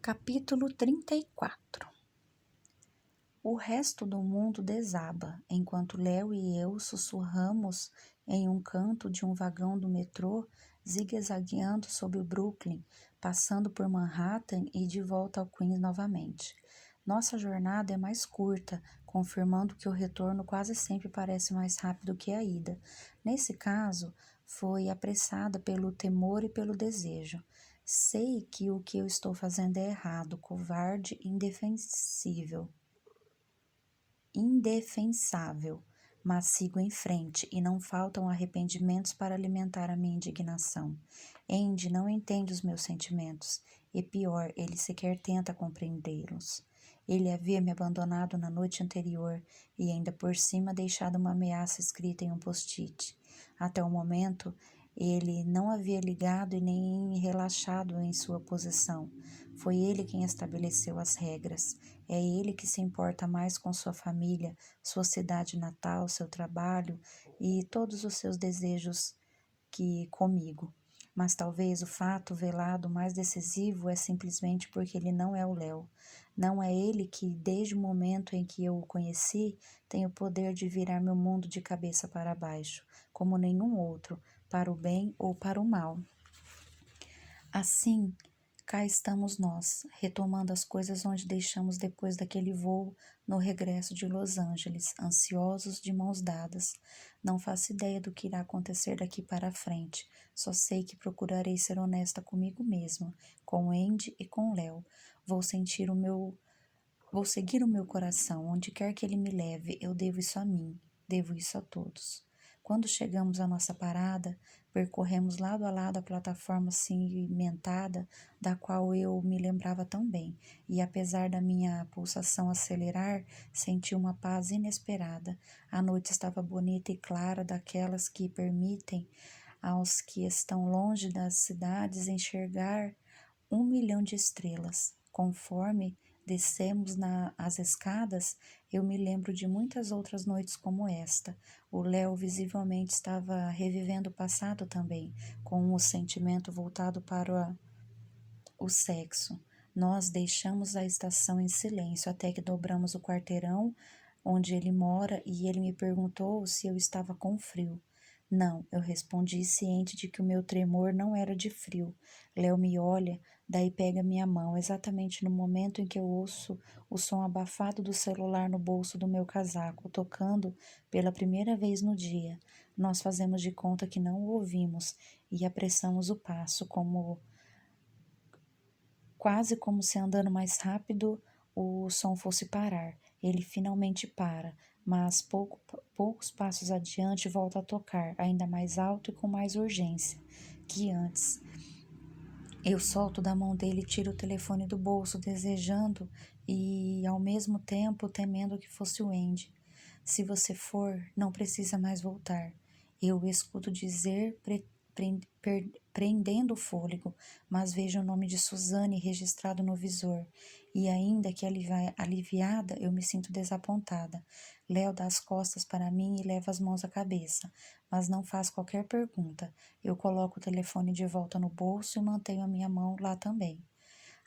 Capítulo 34. O resto do mundo desaba, enquanto Léo e eu sussurramos em um canto de um vagão do metrô, zigue-zagueando sob o Brooklyn, passando por Manhattan e de volta ao Queens novamente. Nossa jornada é mais curta, confirmando que o retorno quase sempre parece mais rápido que a ida. Nesse caso, foi apressada pelo temor e pelo desejo. Sei que o que eu estou fazendo é errado, covarde e indefensável, mas sigo em frente e não faltam arrependimentos para alimentar a minha indignação. Andy não entende os meus sentimentos, e pior, ele sequer tenta compreendê-los. Ele havia me abandonado na noite anterior e ainda por cima deixado uma ameaça escrita em um post-it. Até o momento, ele não havia ligado e nem relaxado em sua posição. Foi ele quem estabeleceu as regras. É ele que se importa mais com sua família, sua cidade natal, seu trabalho e todos os seus desejos que comigo. Mas talvez o fato velado mais decisivo é simplesmente porque ele não é o Léo. Não é ele que, desde o momento em que eu o conheci, tem o poder de virar meu mundo de cabeça para baixo, como nenhum outro, para o bem ou para o mal. Assim, cá estamos nós, retomando as coisas onde deixamos depois daquele voo no regresso de Los Angeles, ansiosos de mãos dadas. Não faço ideia do que irá acontecer daqui para frente, só sei que procurarei ser honesta comigo mesma, com Andy e com Léo. Vou seguir o meu coração, onde quer que ele me leve, eu devo isso a mim, devo isso a todos. Quando chegamos à nossa parada, percorremos lado a lado a plataforma cimentada da qual eu me lembrava tão bem, e apesar da minha pulsação acelerar, senti uma paz inesperada. A noite estava bonita e clara, daquelas que permitem aos que estão longe das cidades enxergar 1 milhão de estrelas. Conforme descemos as escadas, eu me lembro de muitas outras noites como esta. O Léo visivelmente estava revivendo o passado também, com o sentimento voltado para o sexo. Nós deixamos a estação em silêncio até que dobramos o quarteirão onde ele mora e ele me perguntou se eu estava com frio. Não, eu respondi ciente de que o meu tremor não era de frio. Léo me olha, daí pega minha mão, exatamente no momento em que eu ouço o som abafado do celular no bolso do meu casaco, tocando pela primeira vez no dia. Nós fazemos de conta que não o ouvimos e apressamos o passo, quase como se andando mais rápido o som fosse parar. Ele finalmente para, mas poucos passos adiante volta a tocar, ainda mais alto e com mais urgência que antes. Eu solto da mão dele e tiro o telefone do bolso, desejando e, ao mesmo tempo, temendo que fosse o Andy. Se você for, não precisa mais voltar. Eu o escuto dizer, prendendo o fôlego, mas vejo o nome de Suzane registrado no visor. E ainda que aliviada, eu me sinto desapontada. Léo dá as costas para mim e leva as mãos à cabeça, mas não faz qualquer pergunta. Eu coloco o telefone de volta no bolso e mantenho a minha mão lá também.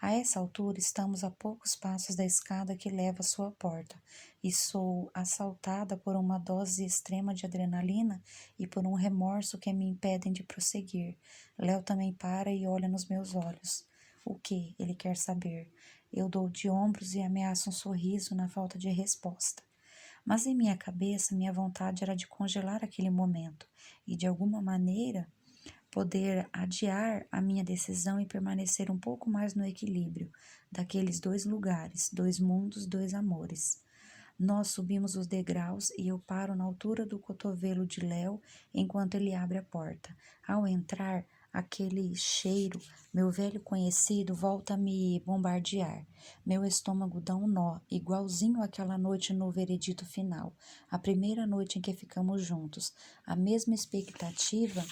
A essa altura, estamos a poucos passos da escada que leva à sua porta, e sou assaltada por uma dose extrema de adrenalina e por um remorso que me impedem de prosseguir. Léo também para e olha nos meus olhos. O que? Ele quer saber. Eu dou de ombros e ameaço um sorriso na falta de resposta. Mas em minha cabeça, minha vontade era de congelar aquele momento e, de alguma maneira, poder adiar a minha decisão e permanecer um pouco mais no equilíbrio daqueles dois lugares, dois mundos, dois amores. Nós subimos os degraus e eu paro na altura do cotovelo de Léo enquanto ele abre a porta. Ao entrar, aquele cheiro, meu velho conhecido, volta a me bombardear. Meu estômago dá um nó, igualzinho àquela noite no veredito final, a primeira noite em que ficamos juntos. A mesma expectativa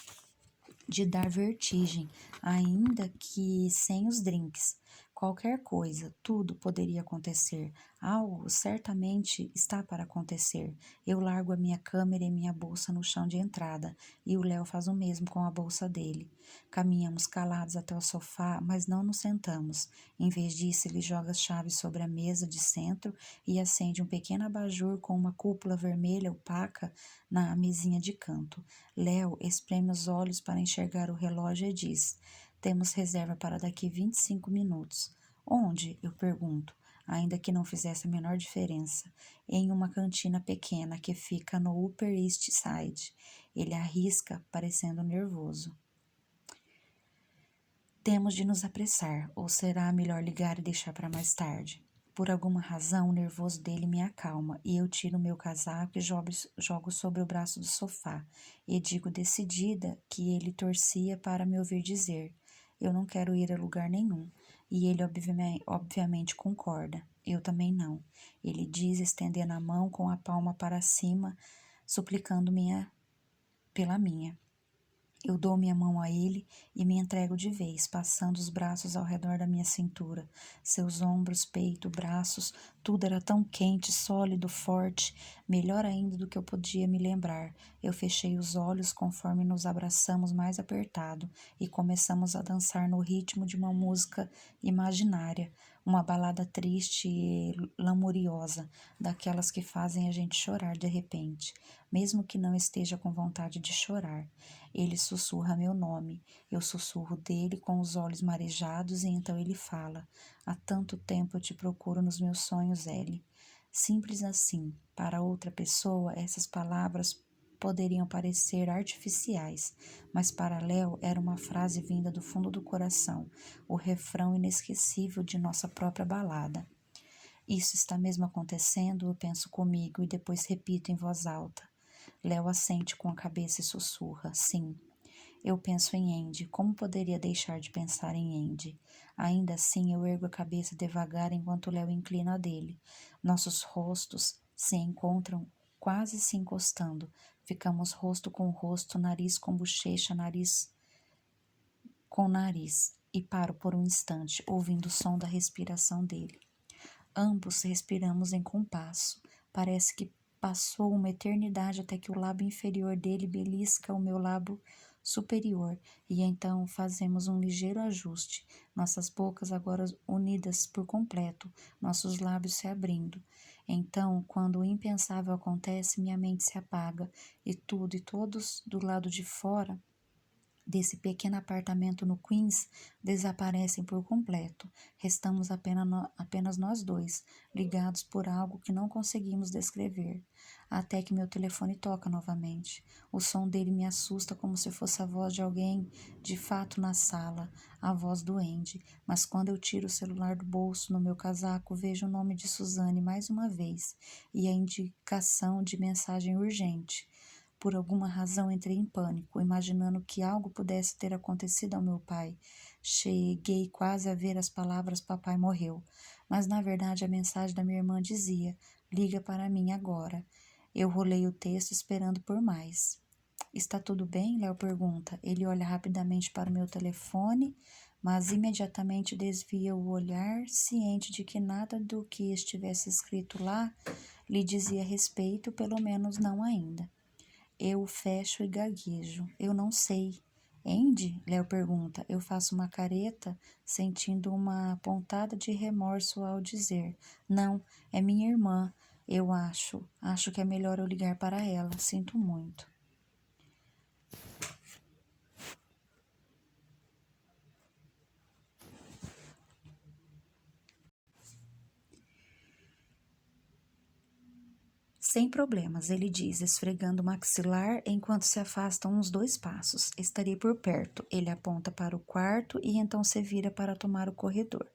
de dar vertigem, ainda que sem os drinks. Qualquer coisa, tudo poderia acontecer. Algo certamente está para acontecer. Eu largo a minha câmera e minha bolsa no chão de entrada, e o Léo faz o mesmo com a bolsa dele. Caminhamos calados até o sofá, mas não nos sentamos. Em vez disso, ele joga as chaves sobre a mesa de centro e acende um pequeno abajur com uma cúpula vermelha opaca na mesinha de canto. Léo espreme os olhos para enxergar o relógio e diz: temos reserva para daqui 25 minutos. Onde? Eu pergunto, ainda que não fizesse a menor diferença. Em uma cantina pequena que fica no Upper East Side. Ele arrisca, parecendo nervoso. Temos de nos apressar, ou será melhor ligar e deixar para mais tarde? Por alguma razão, o nervoso dele me acalma e eu tiro meu casaco e jogo sobre o braço do sofá e digo decidida que ele torcia para me ouvir dizer: eu não quero ir a lugar nenhum. E ele obviamente concorda. Eu também não. Ele diz, estendendo a mão com a palma para cima, suplicando pela minha. Eu dou minha mão a ele e me entrego de vez, passando os braços ao redor da minha cintura. Seus ombros, peito, braços, tudo era tão quente, sólido, forte, melhor ainda do que eu podia me lembrar. Eu fechei os olhos conforme nos abraçamos mais apertado e começamos a dançar no ritmo de uma música imaginária, uma balada triste e lamuriosa, daquelas que fazem a gente chorar de repente, mesmo que não esteja com vontade de chorar. Ele sussurra meu nome, eu sussurro dele com os olhos marejados e então ele fala: há tanto tempo eu te procuro nos meus sonhos, Ellie. Simples assim. Para outra pessoa, essas palavras poderiam parecer artificiais, mas para Léo era uma frase vinda do fundo do coração, o refrão inesquecível de nossa própria balada. Isso está mesmo acontecendo, eu penso comigo e depois repito em voz alta. Léo assente com a cabeça e sussurra: sim. Eu penso em Andy. Como poderia deixar de pensar em Andy? Ainda assim, eu ergo a cabeça devagar enquanto Léo inclina a dele. Nossos rostos se encontram, quase se encostando. Ficamos rosto com rosto, nariz com bochecha, nariz com nariz. E paro por um instante, ouvindo o som da respiração dele. Ambos respiramos em compasso. Parece que passou uma eternidade até que o lábio inferior dele belisca o meu lábio superior, e então fazemos um ligeiro ajuste, nossas bocas agora unidas por completo, nossos lábios se abrindo. Então, quando o impensável acontece, minha mente se apaga, e tudo e todos do lado de fora desse pequeno apartamento no Queens desaparecem por completo. Restamos apenas nós dois, ligados por algo que não conseguimos descrever. Até que meu telefone toca novamente. O som dele me assusta como se fosse a voz de alguém de fato na sala, a voz do Andy. Mas quando eu tiro o celular do bolso no meu casaco, vejo o nome de Suzane mais uma vez e a indicação de mensagem urgente. Por alguma razão entrei em pânico, imaginando que algo pudesse ter acontecido ao meu pai. Cheguei quase a ver as palavras papai morreu, mas na verdade a mensagem da minha irmã dizia: liga para mim agora. Eu rolei o texto esperando por mais. Está tudo bem? Léo pergunta. Ele olha rapidamente para o meu telefone, mas imediatamente desvia o olhar, ciente de que nada do que estivesse escrito lá lhe dizia respeito, pelo menos não ainda. Eu fecho e gaguejo. Eu não sei. Andy? Léo pergunta. Eu faço uma careta, sentindo uma pontada de remorso ao dizer: não, é minha irmã. Eu acho. Acho que é melhor eu ligar para ela. Sinto muito. Sem problemas, ele diz, esfregando o maxilar enquanto se afastam uns 2 passos. Estarei por perto. Ele aponta para o quarto e então se vira para tomar o corredor.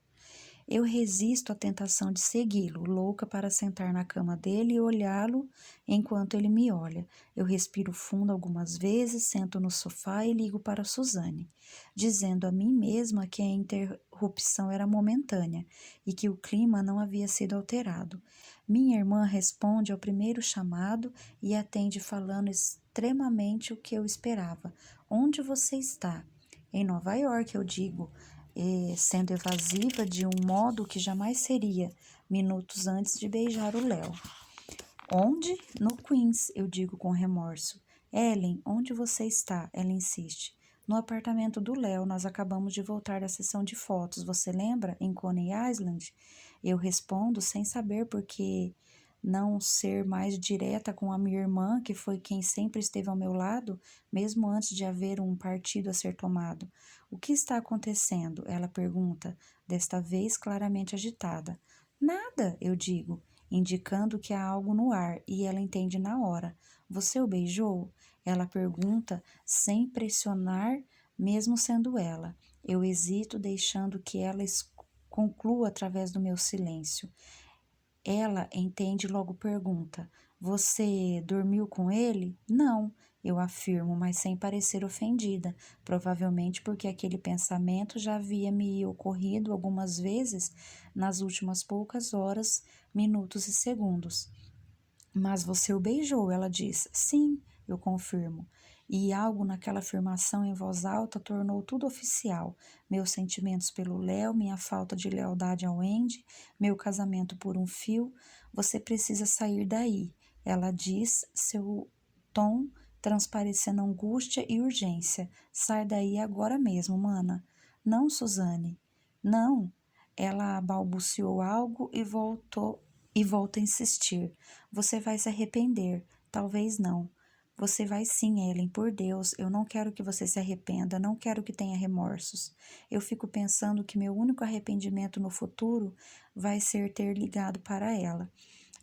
Eu resisto à tentação de segui-lo, louca para sentar na cama dele e olhá-lo enquanto ele me olha. Eu respiro fundo algumas vezes, sento no sofá e ligo para Suzane, dizendo a mim mesma que a interrupção era momentânea e que o clima não havia sido alterado. Minha irmã responde ao primeiro chamado e atende falando extremamente o que eu esperava. Onde você está? Em Nova York, eu digo. sendo evasiva de um modo que jamais seria, minutos antes de beijar o Léo. Onde? No Queens, eu digo com remorso. Ellen, onde você está? Ela insiste. No apartamento do Léo, nós acabamos de voltar da sessão de fotos, você lembra? Em Coney Island? Eu respondo sem saber por que não ser mais direta com a minha irmã, que foi quem sempre esteve ao meu lado, mesmo antes de haver um partido a ser tomado. O que está acontecendo? Ela pergunta, desta vez claramente agitada. Nada, eu digo, indicando que há algo no ar, e ela entende na hora. Você o beijou? Ela pergunta sem pressionar, mesmo sendo ela. Eu hesito, deixando que ela conclua através do meu silêncio. Ela entende e logo pergunta: Você dormiu com ele? Não, eu afirmo, mas sem parecer ofendida, provavelmente porque aquele pensamento já havia me ocorrido algumas vezes nas últimas poucas horas, minutos e segundos. Mas você o beijou, ela diz. Sim, eu confirmo. E algo naquela afirmação em voz alta tornou tudo oficial. Meus sentimentos pelo Léo, minha falta de lealdade ao Andy, meu casamento por um fio. Você precisa sair daí, ela diz, seu tom transparecendo angústia e urgência. Sai daí agora mesmo, mana. Não, Suzane. Não. Ela balbuciou algo e volta a insistir. Você vai se arrepender. Talvez não. Você vai sim, Ellen, por Deus. Eu não quero que você se arrependa, não quero que tenha remorsos. Eu fico pensando que meu único arrependimento no futuro vai ser ter ligado para ela.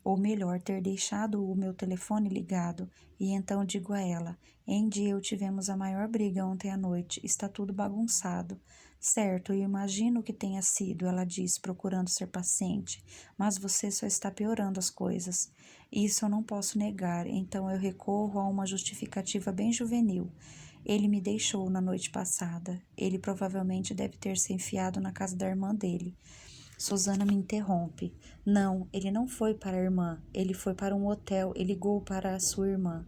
Ou melhor, ter deixado o meu telefone ligado. E então digo a ela: Andy e eu tivemos a maior briga ontem à noite. Está tudo bagunçado. Certo, eu imagino que tenha sido, ela diz, procurando ser paciente. Mas você só está piorando as coisas. Isso eu não posso negar, então eu recorro a uma justificativa bem juvenil. Ele me deixou na noite passada. Ele provavelmente deve ter se enfiado na casa da irmã dele. Susana me interrompe. Não, ele não foi para a irmã. Ele foi para um hotel e ligou para a sua irmã.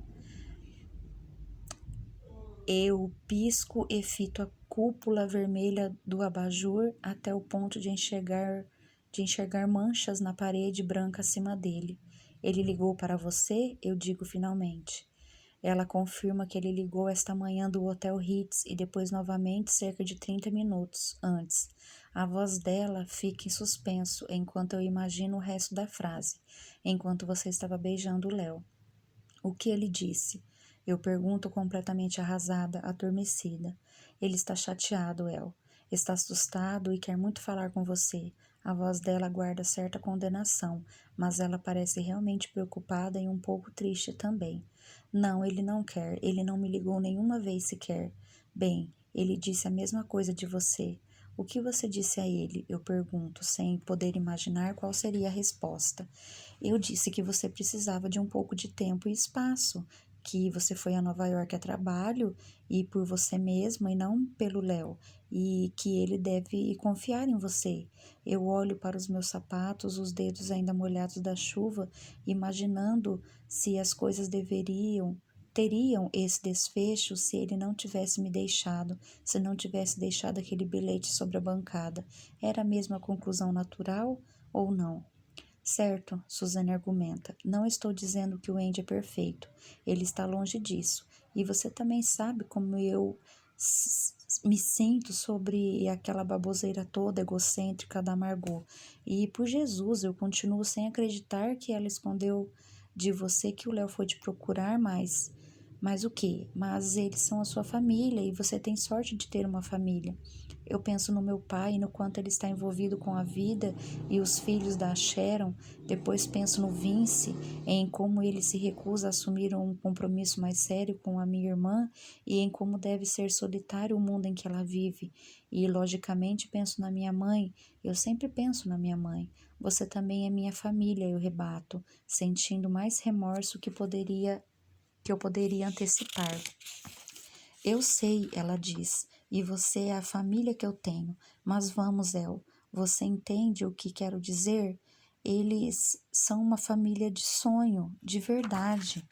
Eu pisco e fito a cúpula vermelha do abajur até o ponto de enxergar manchas na parede branca acima dele. Ele ligou para você? Eu digo finalmente. Ela confirma que ele ligou esta manhã do Hotel Ritz e depois novamente cerca de 30 minutos antes. A voz dela fica em suspenso enquanto eu imagino o resto da frase, enquanto você estava beijando o Léo. O que ele disse? Eu pergunto completamente arrasada, adormecida. Ele está chateado, El. Está assustado e quer muito falar com você. A voz dela guarda certa condenação, mas ela parece realmente preocupada e um pouco triste também. Não, ele não quer. Ele não me ligou nenhuma vez sequer. Bem, ele disse a mesma coisa de você. O que você disse a ele? Eu pergunto, sem poder imaginar qual seria a resposta. Eu disse que você precisava de um pouco de tempo e espaço, que você foi a Nova York a trabalho e por você mesma e não pelo Léo, e que ele deve confiar em você. Eu olho para os meus sapatos, os dedos ainda molhados da chuva, imaginando se as coisas teriam esse desfecho se ele não tivesse me deixado, se não tivesse deixado aquele bilhete sobre a bancada. Era mesmo a conclusão natural ou não? Certo, Suzane argumenta. Não estou dizendo que o Andy é perfeito. Ele está longe disso. E você também sabe como eu me sinto sobre aquela baboseira toda egocêntrica da Margot. E por Jesus, eu continuo sem acreditar que ela escondeu de você que o Léo foi te procurar, mas o quê? Mas eles são a sua família e você tem sorte de ter uma família. Eu penso no meu pai e no quanto ele está envolvido com a vida e os filhos da Sharon. Depois penso no Vince, em como ele se recusa a assumir um compromisso mais sério com a minha irmã e em como deve ser solitário o mundo em que ela vive. E, logicamente, penso na minha mãe. Eu sempre penso na minha mãe. Você também é minha família, eu rebato, sentindo mais remorso que eu poderia antecipar. Eu sei, ela diz, e você é a família que eu tenho. Mas vamos, El, você entende o que quero dizer? Eles são uma família de sonho, de verdade.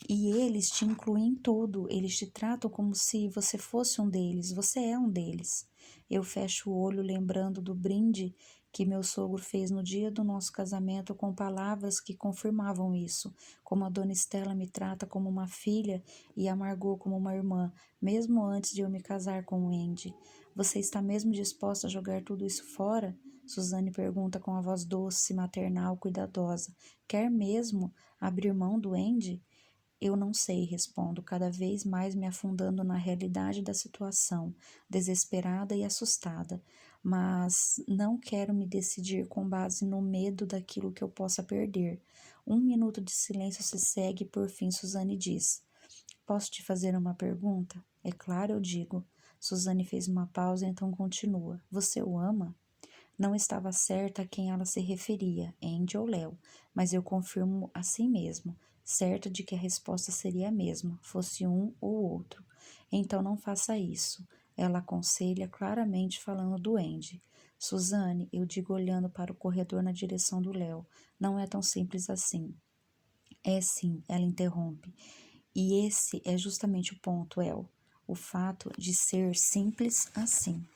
E eles te incluem em tudo, eles te tratam como se você fosse um deles, você é um deles. Eu fecho o olho lembrando do brinde que meu sogro fez no dia do nosso casamento com palavras que confirmavam isso, como a dona Estela me trata como uma filha e a Margot como uma irmã, mesmo antes de eu me casar com o Andy. Você está mesmo disposta a jogar tudo isso fora? Suzane pergunta com a voz doce, maternal, cuidadosa. Quer mesmo abrir mão do Andy? Eu não sei, respondo, cada vez mais me afundando na realidade da situação, desesperada e assustada, mas não quero me decidir com base no medo daquilo que eu possa perder. Um minuto de silêncio se segue e por fim Suzane diz: Posso te fazer uma pergunta? É claro, eu digo. Suzane fez uma pausa e então continua. Você o ama? Não estava certa a quem ela se referia, Andy ou Léo, mas eu confirmo assim mesmo, certa de que a resposta seria a mesma, fosse um ou outro. Então não faça isso. Ela aconselha claramente falando do Andy. Suzane, eu digo olhando para o corredor na direção do Léo, não é tão simples assim. É sim, ela interrompe. E esse é justamente o ponto, El. O fato de ser simples assim.